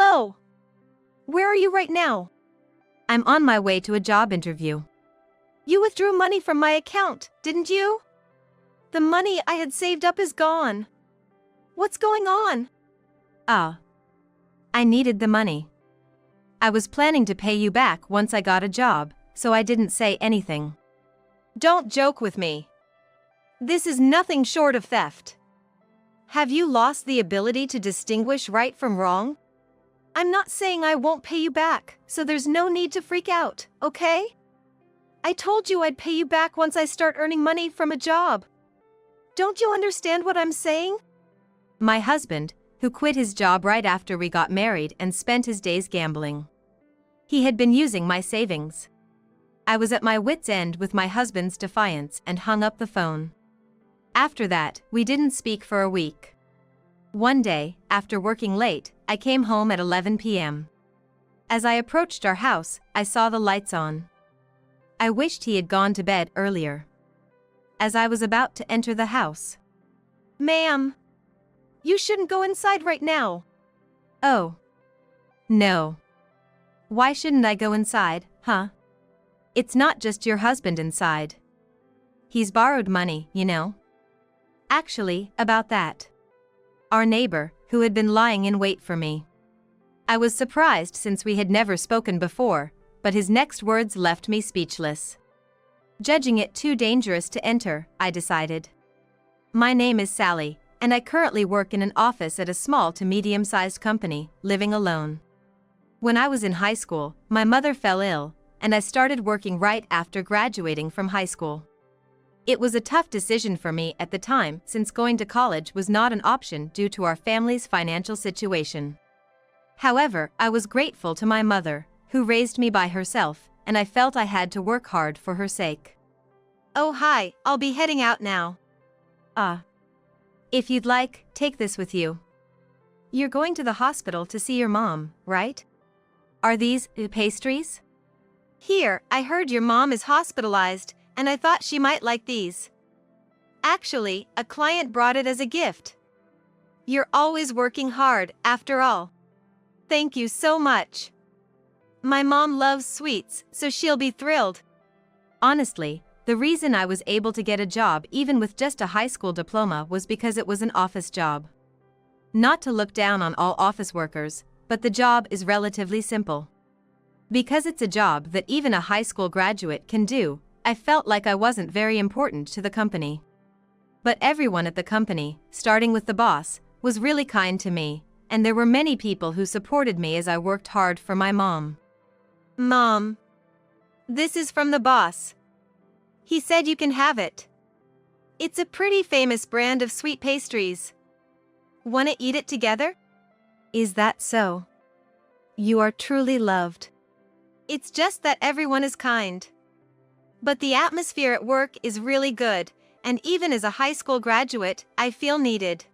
Hello. Where are you right now? I'm on my way to a job interview. You withdrew money from my account, didn't you? The money I had saved up is gone. What's going on? I needed the money. I was planning to pay you back once I got a job, so I didn't say anything. Don't joke with me. This is nothing short of theft. Have you lost the ability to distinguish right from wrong? I'm not saying I won't pay you back, so there's no need to freak out, okay? I told you I'd pay you back once I start earning money from a job. Don't you understand what I'm saying? My husband, who quit his job right after we got married and spent his days gambling. He had been using my savings. I was at my wit's end with my husband's defiance and hung up the phone. After that, we didn't speak for a week. One day, after working late, I came home at 11 p.m. As I approached our house, I saw the lights on. I wished he had gone to bed earlier. As I was about to enter the house. Ma'am, you shouldn't go inside right now. Oh. No. Why shouldn't I go inside, huh? It's not just your husband inside. He's borrowed money, you know. Actually, about that. Our neighbor, who had been lying in wait for me. I was surprised since we had never spoken before, but his next words left me speechless. Judging it too dangerous to enter, I decided. My name is Sally, and I currently work in an office at a small to medium-sized company, living alone. When I was in high school, my mother fell ill, and I started working right after graduating from high school. It was a tough decision for me at the time since going to college was not an option due to our family's financial situation. However, I was grateful to my mother, who raised me by herself, and I felt I had to work hard for her sake. Oh hi, I'll be heading out now. If you'd like, take this with you. You're going to the hospital to see your mom, right? Are these pastries? Here, I heard your mom is hospitalized, and I thought she might like these. Actually, a client brought it as a gift. You're always working hard, after all. Thank you so much. My mom loves sweets, so she'll be thrilled. Honestly, the reason I was able to get a job even with just a high school diploma was because it was an office job. Not to look down on all office workers, but the job is relatively simple. Because it's a job that even a high school graduate can do, I felt like I wasn't very important to the company. But everyone at the company, starting with the boss, was really kind to me, and there were many people who supported me as I worked hard for my mom. Mom, this is from the boss. He said you can have it. It's a pretty famous brand of sweet pastries. Wanna eat it together? Is that so? You are truly loved. It's just that everyone is kind. But the atmosphere at work is really good, and even as a high school graduate, I feel needed.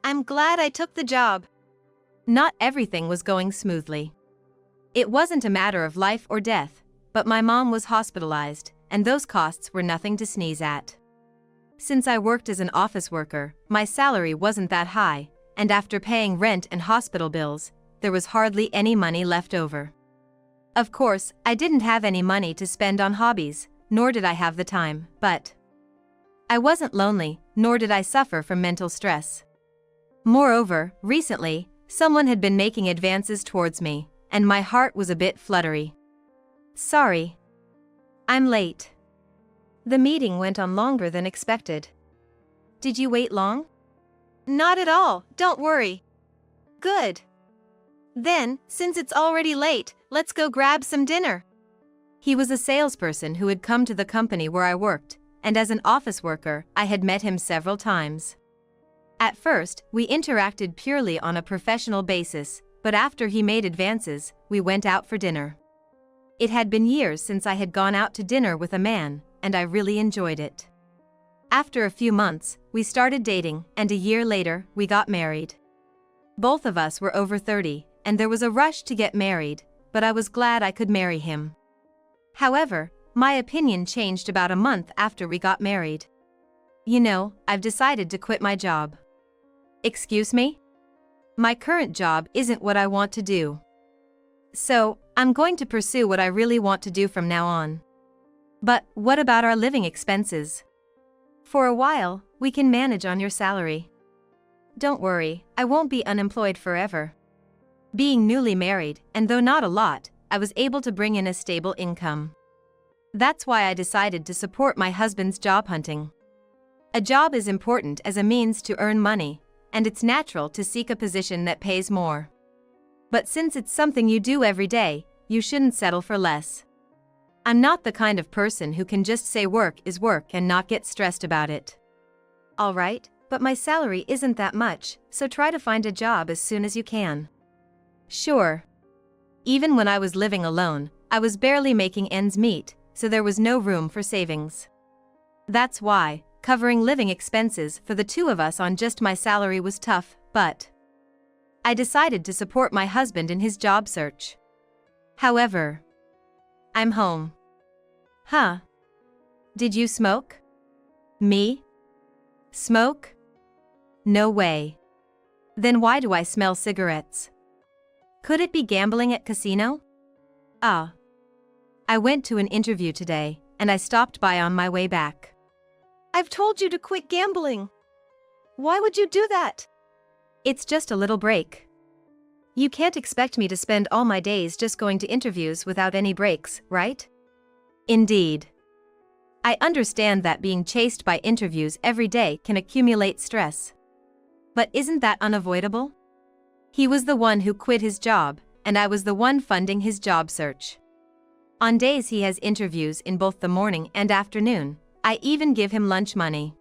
I'm glad I took the job. Not everything was going smoothly. It wasn't a matter of life or death, but my mom was hospitalized, and those costs were nothing to sneeze at. Since I worked as an office worker, my salary wasn't that high, and after paying rent and hospital bills, there was hardly any money left over. Of course, I didn't have any money to spend on hobbies, nor did I have the time, but I wasn't lonely, nor did I suffer from mental stress. Moreover, recently, someone had been making advances towards me, and my heart was a bit fluttery. Sorry. I'm late. The meeting went on longer than expected. Did you wait long? Not at all, don't worry. Good. Then, since it's already late, let's go grab some dinner. He was a salesperson who had come to the company where I worked, and as an office worker, I had met him several times. At first, we interacted purely on a professional basis, but after he made advances, we went out for dinner. It had been years since I had gone out to dinner with a man, and I really enjoyed it. After a few months, we started dating, and a year later, we got married. Both of us were over 30, and there was a rush to get married, but I was glad I could marry him. However, my opinion changed about a month after we got married. You know, I've decided to quit my job. Excuse me? My current job isn't what I want to do. So, I'm going to pursue what I really want to do from now on. But what about our living expenses? For a while, we can manage on your salary. Don't worry, I won't be unemployed forever. Being newly married, and though not a lot, I was able to bring in a stable income. That's why I decided to support my husband's job hunting. A job is important as a means to earn money, and it's natural to seek a position that pays more. But since it's something you do every day, you shouldn't settle for less. I'm not the kind of person who can just say work is work and not get stressed about it. Alright, but my salary isn't that much, so try to find a job as soon as you can. Sure. Even when I was living alone, I was barely making ends meet, so there was no room for savings. That's why, covering living expenses for the two of us on just my salary was tough, but I decided to support my husband in his job search. However, I'm home. Huh? Did you smoke? Me? Smoke? No way. Then why do I smell cigarettes? Could it be gambling at casino? Ah. I went to an interview today, and I stopped by on my way back. I've told you to quit gambling. Why would you do that? It's just a little break. You can't expect me to spend all my days just going to interviews without any breaks, right? Indeed. I understand that being chased by interviews every day can accumulate stress. But isn't that unavoidable? He was the one who quit his job, and I was the one funding his job search. On days he has interviews in both the morning and afternoon, I even give him lunch money.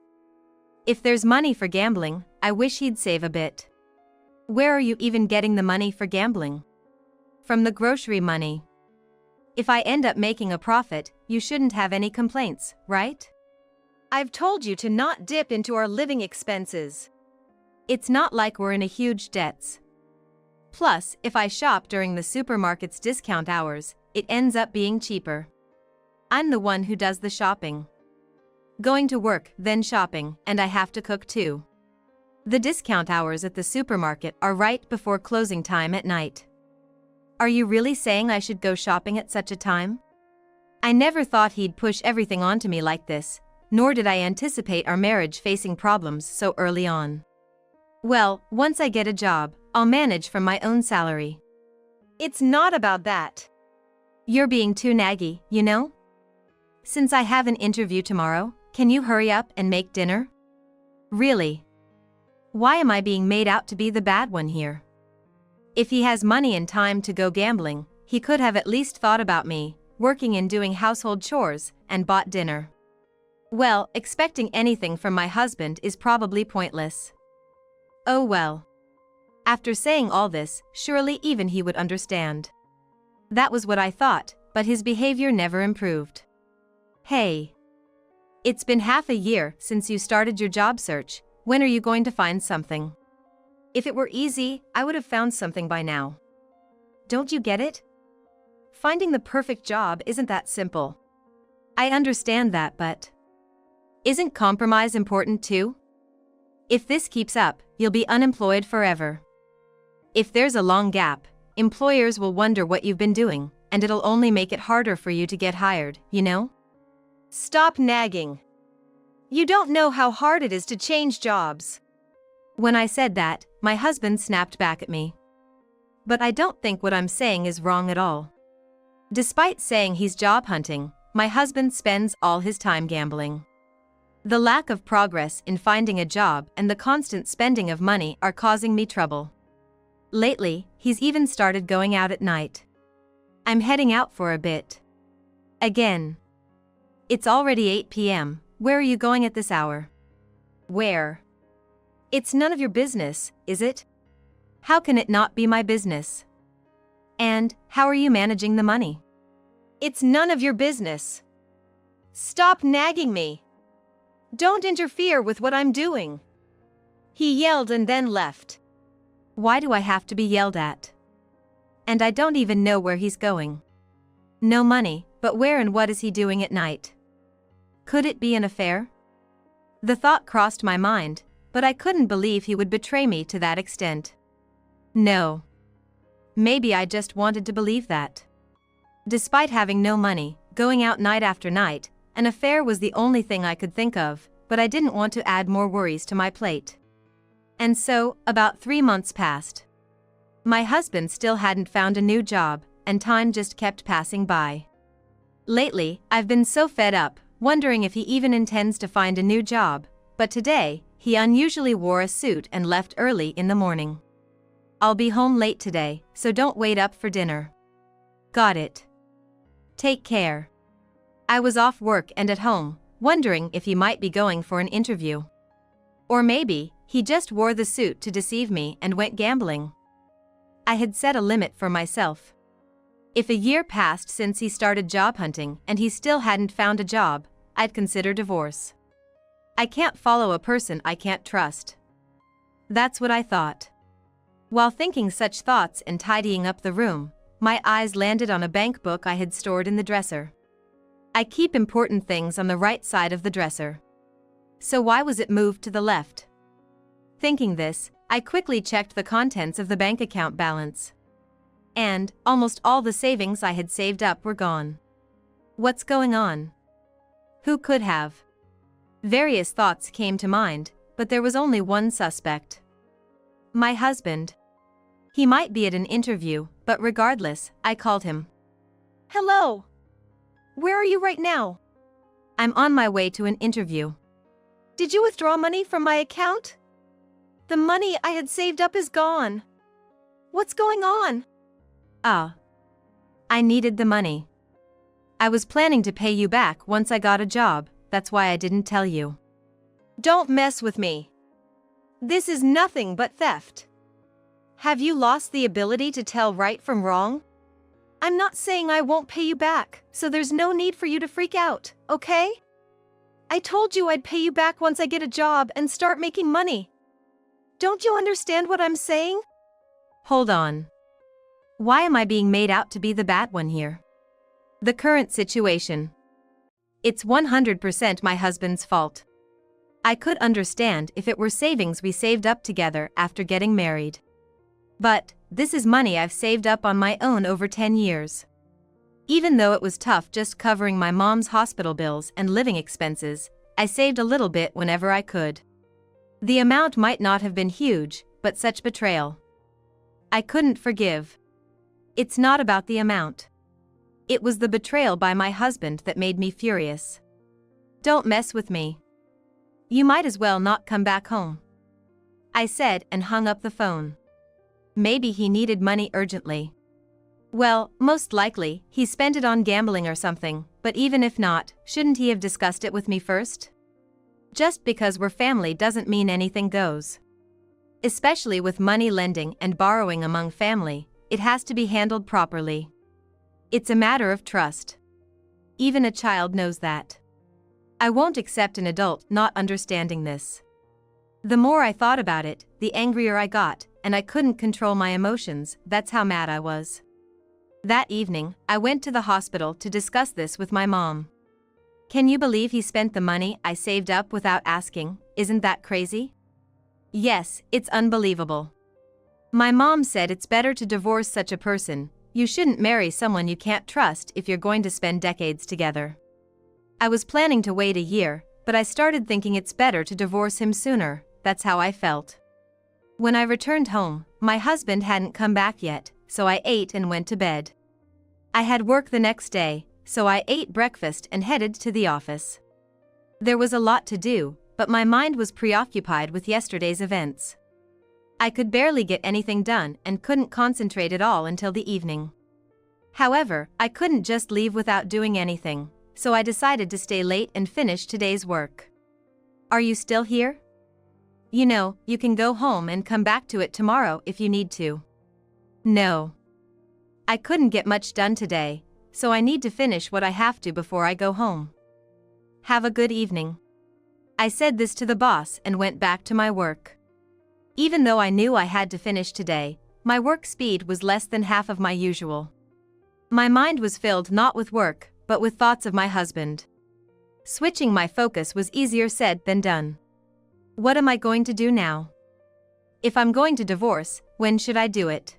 If there's money for gambling, I wish he'd save a bit. Where are you even getting the money for gambling? From the grocery money. If I end up making a profit, you shouldn't have any complaints, right? I've told you to not dip into our living expenses. It's not like we're in a huge debts. Plus, if I shop during the supermarket's discount hours, it ends up being cheaper. I'm the one who does the shopping. Going to work, then shopping, and I have to cook too. The discount hours at the supermarket are right before closing time at night. Are you really saying I should go shopping at such a time? I never thought he'd push everything onto me like this, nor did I anticipate our marriage facing problems so early on. Well, once I get a job, I'll manage from my own salary. It's not about that. You're being too naggy, you know? Since I have an interview tomorrow, can you hurry up and make dinner? Really? Why am I being made out to be the bad one here? If he has money and time to go gambling, he could have at least thought about me, working and doing household chores, and bought dinner. Well, expecting anything from my husband is probably pointless. Oh well. After saying all this, surely even he would understand. That was what I thought, but his behavior never improved. Hey. It's been half a year since you started your job search. When are you going to find something? If it were easy, I would have found something by now. Don't you get it? Finding the perfect job isn't that simple. I understand that, but isn't compromise important too? If this keeps up, you'll be unemployed forever. If there's a long gap, employers will wonder what you've been doing, and it'll only make it harder for you to get hired, you know? Stop nagging. You don't know how hard it is to change jobs. When I said that, my husband snapped back at me. But I don't think what I'm saying is wrong at all. Despite saying he's job hunting, my husband spends all his time gambling. The lack of progress in finding a job and the constant spending of money are causing me trouble. Lately, he's even started going out at night. I'm heading out for a bit. Again. It's already 8 p.m. Where are you going at this hour? Where? It's none of your business, is it? How can it not be my business? And, how are you managing the money? It's none of your business. Stop nagging me. Don't interfere with what I'm doing. He yelled and then left. Why do I have to be yelled at? And I don't even know where he's going. No money, but where and what is he doing at night? Could it be an affair? The thought crossed my mind, but I couldn't believe he would betray me to that extent. No. Maybe I just wanted to believe that. Despite having no money, going out night after night, an affair was the only thing I could think of, but I didn't want to add more worries to my plate. And so, about 3 months passed. My husband still hadn't found a new job, and time just kept passing by. Lately, I've been so fed up, wondering if he even intends to find a new job, but today, he unusually wore a suit and left early in the morning. I'll be home late today, so don't wait up for dinner. Got it. Take care. I was off work and at home, wondering if he might be going for an interview. Or maybe, he just wore the suit to deceive me and went gambling. I had set a limit for myself. If a year passed since he started job hunting and he still hadn't found a job, I'd consider divorce. I can't follow a person I can't trust. That's what I thought. While thinking such thoughts and tidying up the room, my eyes landed on a bank book I had stored in the dresser. I keep important things on the right side of the dresser. So why was it moved to the left? Thinking this, I quickly checked the contents of the bank account balance. And almost all the savings I had saved up were gone. What's going on? Who could have? Various thoughts came to mind, but there was only one suspect. My husband. He might be at an interview, but regardless, I called him. Hello. Where are you right now? I'm on my way to an interview. Did you withdraw money from my account? The money I had saved up is gone. What's going on? I needed the money. I was planning to pay you back once I got a job, that's why I didn't tell you. Don't mess with me. This is nothing but theft. Have you lost the ability to tell right from wrong? I'm not saying I won't pay you back, so there's no need for you to freak out, okay? I told you I'd pay you back once I get a job and start making money. Don't you understand what I'm saying? Hold on. Why am I being made out to be the bad one here? The current situation. It's 100% my husband's fault. I could understand if it were savings we saved up together after getting married. But this is money I've saved up on my own over 10 years. Even though it was tough just covering my mom's hospital bills and living expenses, I saved a little bit whenever I could. The amount might not have been huge, but such betrayal. I couldn't forgive. It's not about the amount. It was the betrayal by my husband that made me furious. Don't mess with me. You might as well not come back home. I said and hung up the phone. Maybe he needed money urgently. Well, most likely, he spent it on gambling or something, but even if not, shouldn't he have discussed it with me first? Just because we're family doesn't mean anything goes. Especially with money lending and borrowing among family, it has to be handled properly. It's a matter of trust. Even a child knows that. I won't accept an adult not understanding this. The more I thought about it, the angrier I got, and I couldn't control my emotions, that's how mad I was. That evening, I went to the hospital to discuss this with my mom. Can you believe he spent the money I saved up without asking? Isn't that crazy? Yes, it's unbelievable. My mom said it's better to divorce such a person. You shouldn't marry someone you can't trust if you're going to spend decades together. I was planning to wait a year, but I started thinking it's better to divorce him sooner, that's how I felt. When I returned home, my husband hadn't come back yet, so I ate and went to bed. I had work the next day, so I ate breakfast and headed to the office. There was a lot to do, but my mind was preoccupied with yesterday's events. I could barely get anything done and couldn't concentrate at all until the evening. However, I couldn't just leave without doing anything, so I decided to stay late and finish today's work. Are you still here? You know, you can go home and come back to it tomorrow if you need to. No. I couldn't get much done today, so I need to finish what I have to before I go home. Have a good evening. I said this to the boss and went back to my work. Even though I knew I had to finish today, my work speed was less than half of my usual. My mind was filled not with work, but with thoughts of my husband. Switching my focus was easier said than done. What am I going to do now? If I'm going to divorce, when should I do it?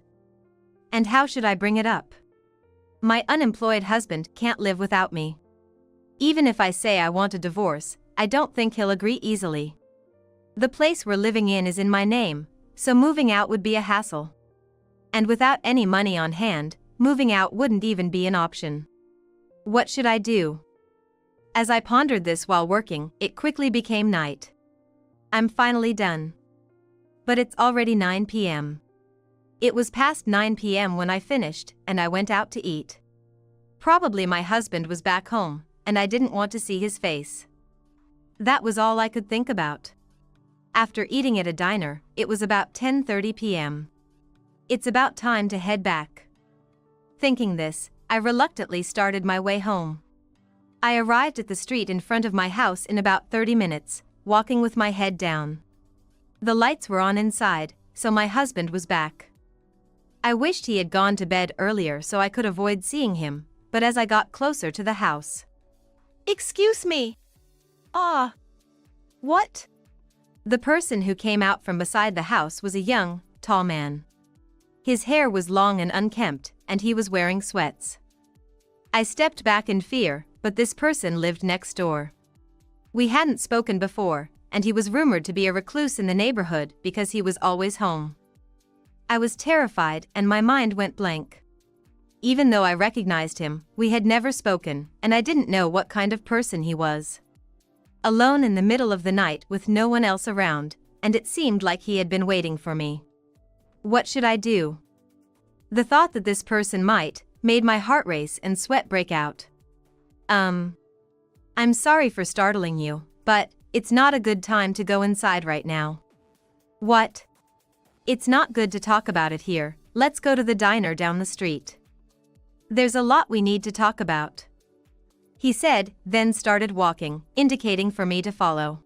And how should I bring it up? My unemployed husband can't live without me. Even if I say I want a divorce, I don't think he'll agree easily. The place we're living in is in my name, so moving out would be a hassle. And without any money on hand, moving out wouldn't even be an option. What should I do? As I pondered this while working, it quickly became night. I'm finally done. But it's already 9 p.m. It was past 9 p.m. when I finished, and I went out to eat. Probably my husband was back home, and I didn't want to see his face. That was all I could think about. After eating at a diner, it was about 10:30 p.m. It's about time to head back. Thinking this, I reluctantly started my way home. I arrived at the street in front of my house in about 30 minutes, walking with my head down. The lights were on inside, so my husband was back. I wished he had gone to bed earlier so I could avoid seeing him, but as I got closer to the house. Excuse me. What? The person who came out from beside the house was a young, tall man. His hair was long and unkempt, and he was wearing sweats. I stepped back in fear, but this person lived next door. We hadn't spoken before, and he was rumored to be a recluse in the neighborhood because he was always home. I was terrified and my mind went blank. Even though I recognized him, we had never spoken, and I didn't know what kind of person he was. Alone in the middle of the night with no one else around, and it seemed like he had been waiting for me. What should I do? The thought that this person might made my heart race and sweat break out. I'm sorry for startling you, but it's not a good time to go inside right now. What? It's not good to talk about it here, let's go to the diner down the street. There's a lot we need to talk about. He said, then started walking, indicating for me to follow.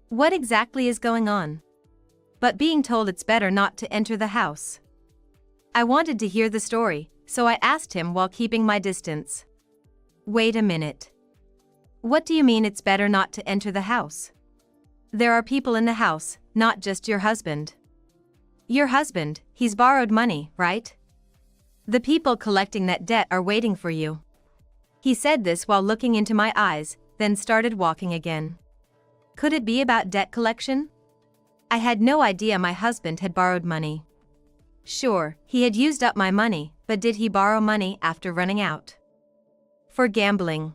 What exactly is going on? But being told it's better not to enter the house. I wanted to hear the story, so I asked him while keeping my distance. Wait a minute. What do you mean it's better not to enter the house? There are people in the house, not just your husband. Your husband, he's borrowed money, right? The people collecting that debt are waiting for you. He said this while looking into my eyes, then started walking again. Could it be about debt collection? I had no idea my husband had borrowed money. Sure, he had used up my money, but did he borrow money after running out? For gambling.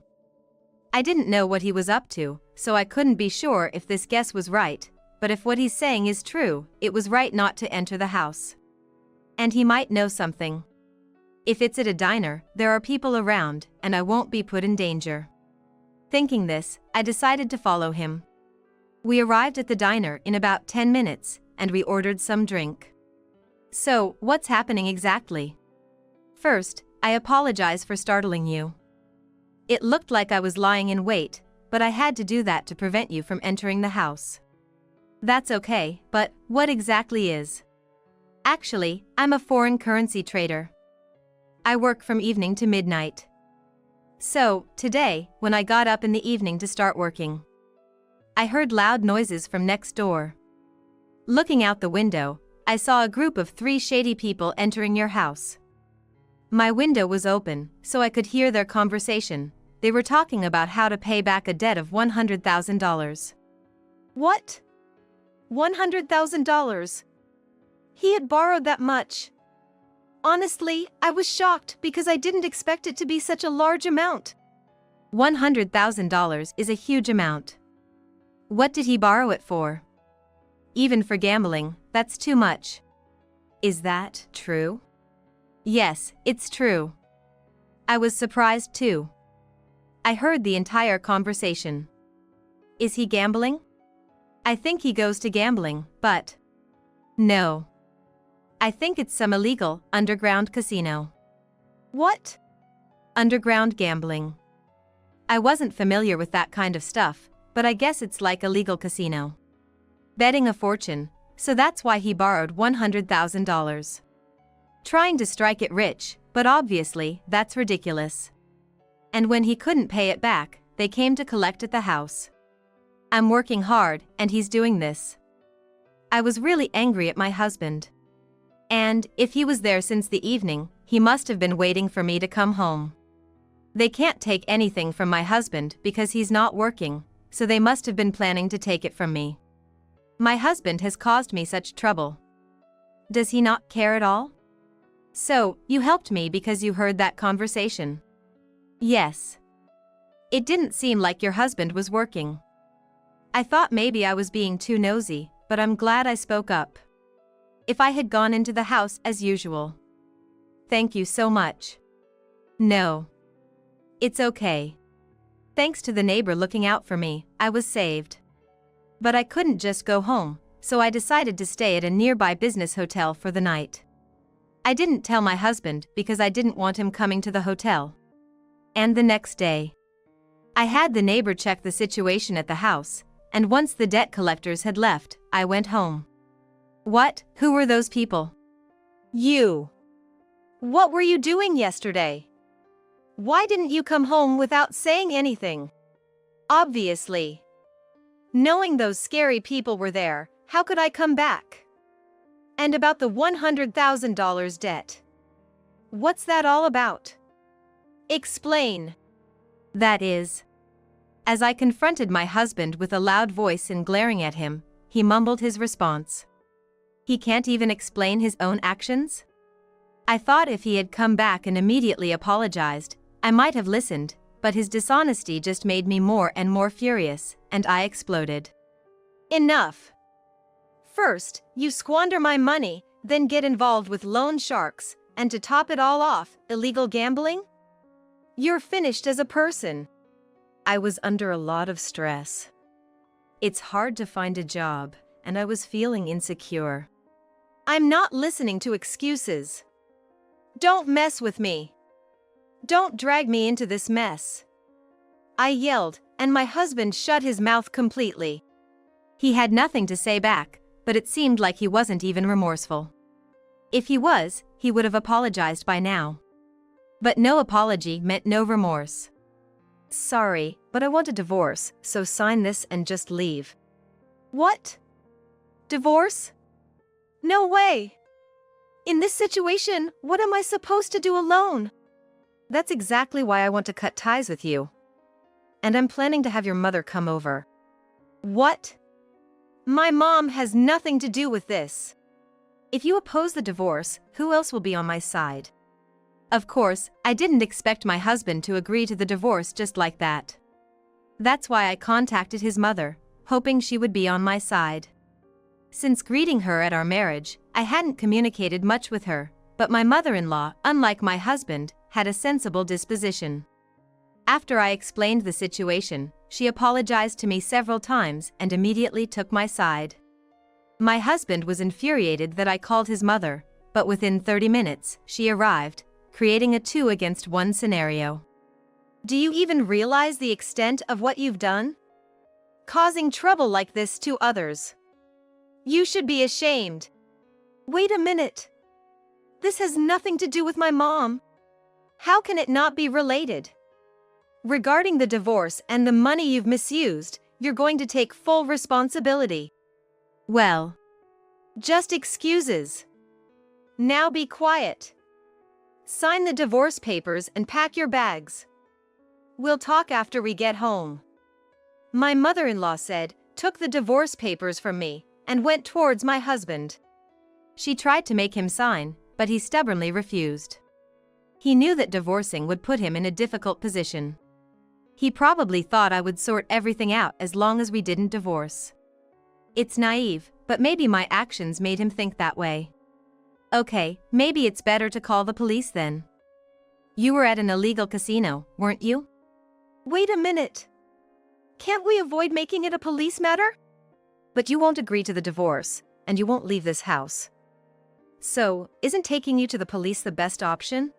I didn't know what he was up to, so I couldn't be sure if this guess was right, but if what he's saying is true, it was right not to enter the house. And he might know something. If it's at a diner, there are people around, and I won't be put in danger. Thinking this, I decided to follow him. We arrived at the diner in about 10 minutes, and we ordered some drink. So, what's happening exactly? First, I apologize for startling you. It looked like I was lying in wait, but I had to do that to prevent you from entering the house. That's okay, but what exactly is? Actually, I'm a foreign currency trader. I work from evening to midnight. So, today, when I got up in the evening to start working, I heard loud noises from next door. Looking out the window, I saw a group of 3 shady people entering your house. My window was open, so I could hear their conversation. They were talking about how to pay back a debt of $100,000. What? $100,000? He had borrowed that much. Honestly, I was shocked because I didn't expect it to be such a large amount. $100,000 is a huge amount. What did he borrow it for? Even for gambling, that's too much. Is that true? Yes, it's true. I was surprised too. I heard the entire conversation. Is he gambling? I think he goes to gambling, but no. I think it's some illegal, underground casino. What? Underground gambling. I wasn't familiar with that kind of stuff, but I guess it's like a legal casino. Betting a fortune, so that's why he borrowed $100,000. Trying to strike it rich, but obviously, that's ridiculous. And when he couldn't pay it back, they came to collect at the house. I'm working hard, and he's doing this. I was really angry at my husband. And, if he was there since the evening, he must have been waiting for me to come home. They can't take anything from my husband because he's not working, so they must have been planning to take it from me. My husband has caused me such trouble. Does he not care at all? So, you helped me because you heard that conversation? Yes. It didn't seem like your husband was working. I thought maybe I was being too nosy, but I'm glad I spoke up. If I had gone into the house as usual. Thank you so much. No. It's okay. Thanks to the neighbor looking out for me, I was saved. But I couldn't just go home, so I decided to stay at a nearby business hotel for the night. I didn't tell my husband because I didn't want him coming to the hotel. And the next day, I had the neighbor check the situation at the house, and once the debt collectors had left, I went home. What? Who were those people? You. What were you doing yesterday? Why didn't you come home without saying anything? Obviously. Knowing those scary people were there, how could I come back? And about the $100,000 debt. What's that all about? Explain. That is. As I confronted my husband with a loud voice and glaring at him, he mumbled his response. He can't even explain his own actions? I thought if he had come back and immediately apologized, I might have listened, but his dishonesty just made me more and more furious, and I exploded. Enough. First, you squander my money, then get involved with loan sharks, and to top it all off, illegal gambling? You're finished as a person. I was under a lot of stress. It's hard to find a job, and I was feeling insecure. I'm not listening to excuses. Don't mess with me. Don't drag me into this mess. I yelled, and my husband shut his mouth completely. He had nothing to say back, but it seemed like he wasn't even remorseful. If he was, he would have apologized by now. But no apology meant no remorse. Sorry, but I want a divorce, so sign this and just leave. What? Divorce? No way! In this situation, what am I supposed to do alone? That's exactly why I want to cut ties with you. And I'm planning to have your mother come over. What? My mom has nothing to do with this. If you oppose the divorce, who else will be on my side? Of course, I didn't expect my husband to agree to the divorce just like that. That's why I contacted his mother, hoping she would be on my side. Since greeting her at our marriage, I hadn't communicated much with her, but my mother-in-law, unlike my husband, had a sensible disposition. After I explained the situation, she apologized to me several times and immediately took my side. My husband was infuriated that I called his mother, but within 30 minutes, she arrived, creating a 2-against-1 scenario. Do you even realize the extent of what you've done? Causing trouble like this to others. You should be ashamed. Wait a minute. This has nothing to do with my mom. How can it not be related? Regarding the divorce and the money you've misused, you're going to take full responsibility. Well, just excuses. Now be quiet. Sign the divorce papers and pack your bags. We'll talk after we get home. My mother-in-law said, took the divorce papers from me, and went towards my husband. She tried to make him sign, but he stubbornly refused. He knew that divorcing would put him in a difficult position. He probably thought I would sort everything out as long as we didn't divorce. It's naive, but maybe my actions made him think that way. Okay, maybe it's better to call the police then. You were at an illegal casino, weren't you? Wait a minute. Can't we avoid making it a police matter? But you won't agree to the divorce, and you won't leave this house. So, isn't taking you to the police the best option?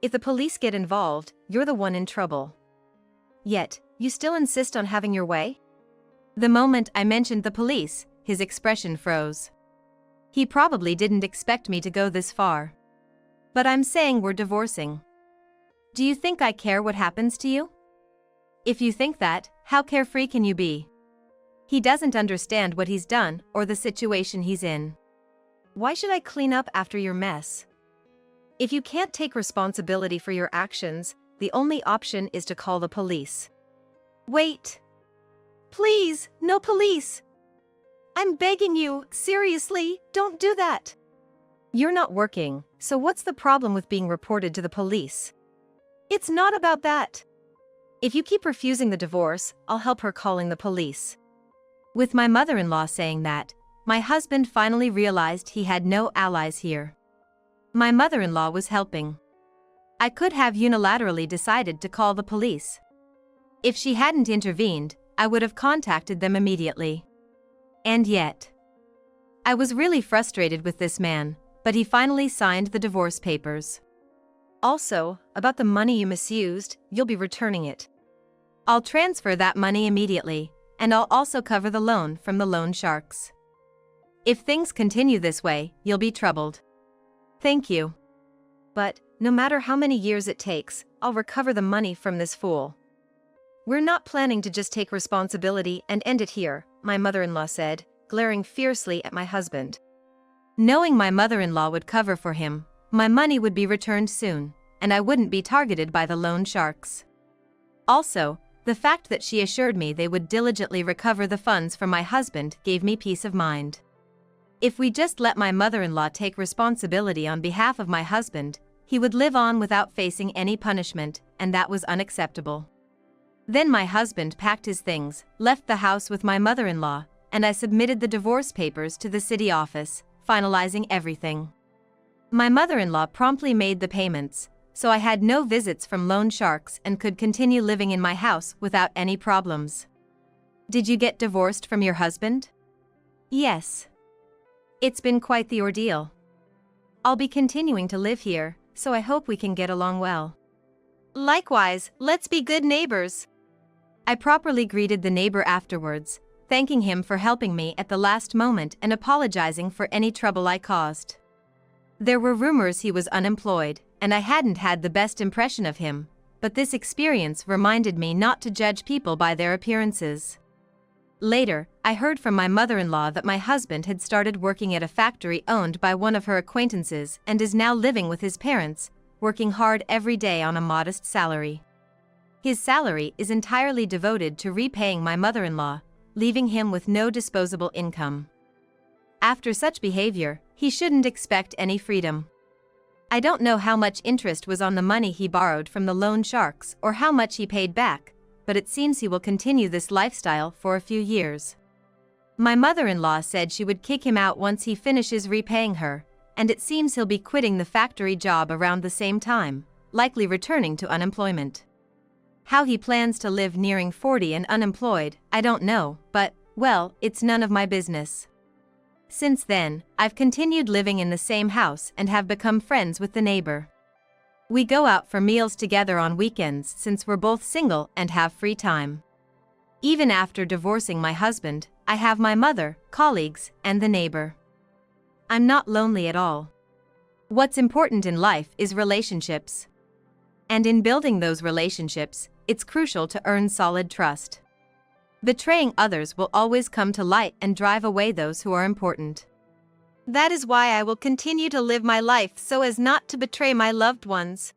If the police get involved, you're the one in trouble. Yet, you still insist on having your way? The moment I mentioned the police, his expression froze. He probably didn't expect me to go this far. But I'm saying we're divorcing. Do you think I care what happens to you? If you think that, how carefree can you be? He doesn't understand what he's done or the situation he's in. Why should I clean up after your mess? If you can't take responsibility for your actions, the only option is to call the police. Wait. Please, no police. I'm begging you, seriously, don't do that. You're not working, so what's the problem with being reported to the police? It's not about that. If you keep refusing the divorce, I'll help her calling the police. With my mother-in-law saying that, my husband finally realized he had no allies here. My mother-in-law was helping. I could have unilaterally decided to call the police. If she hadn't intervened, I would have contacted them immediately. And yet, I was really frustrated with this man, but he finally signed the divorce papers. Also, about the money you misused, you'll be returning it. I'll transfer that money immediately, and I'll also cover the loan from the loan sharks. If things continue this way, you'll be troubled. Thank you. But, no matter how many years it takes, I'll recover the money from this fool. We're not planning to just take responsibility and end it here, my mother-in-law said, glaring fiercely at my husband. Knowing my mother-in-law would cover for him, my money would be returned soon, and I wouldn't be targeted by the loan sharks. Also, the fact that she assured me they would diligently recover the funds from my husband gave me peace of mind. If we just let my mother-in-law take responsibility on behalf of my husband, he would live on without facing any punishment, and that was unacceptable. Then my husband packed his things, left the house with my mother-in-law, and I submitted the divorce papers to the city office, finalizing everything. My mother-in-law promptly made the payments, so I had no visits from loan sharks and could continue living in my house without any problems. Did you get divorced from your husband? Yes. It's been quite the ordeal. I'll be continuing to live here, so I hope we can get along well. Likewise, let's be good neighbors. I properly greeted the neighbor afterwards, thanking him for helping me at the last moment and apologizing for any trouble I caused. There were rumors he was unemployed, and I hadn't had the best impression of him, but this experience reminded me not to judge people by their appearances. Later, I heard from my mother-in-law that my husband had started working at a factory owned by one of her acquaintances and is now living with his parents, working hard every day on a modest salary. His salary is entirely devoted to repaying my mother-in-law, leaving him with no disposable income. After such behavior, he shouldn't expect any freedom. I don't know how much interest was on the money he borrowed from the loan sharks or how much he paid back, but it seems he will continue this lifestyle for a few years. My mother-in-law said she would kick him out once he finishes repaying her, and it seems he'll be quitting the factory job around the same time, likely returning to unemployment. How he plans to live nearing 40 and unemployed, I don't know, but, well, it's none of my business. Since then, I've continued living in the same house and have become friends with the neighbor. We go out for meals together on weekends since we're both single and have free time. Even after divorcing my husband, I have my mother, colleagues, and the neighbor. I'm not lonely at all. What's important in life is relationships. And in building those relationships, it's crucial to earn solid trust. Betraying others will always come to light and drive away those who are important. That is why I will continue to live my life so as not to betray my loved ones.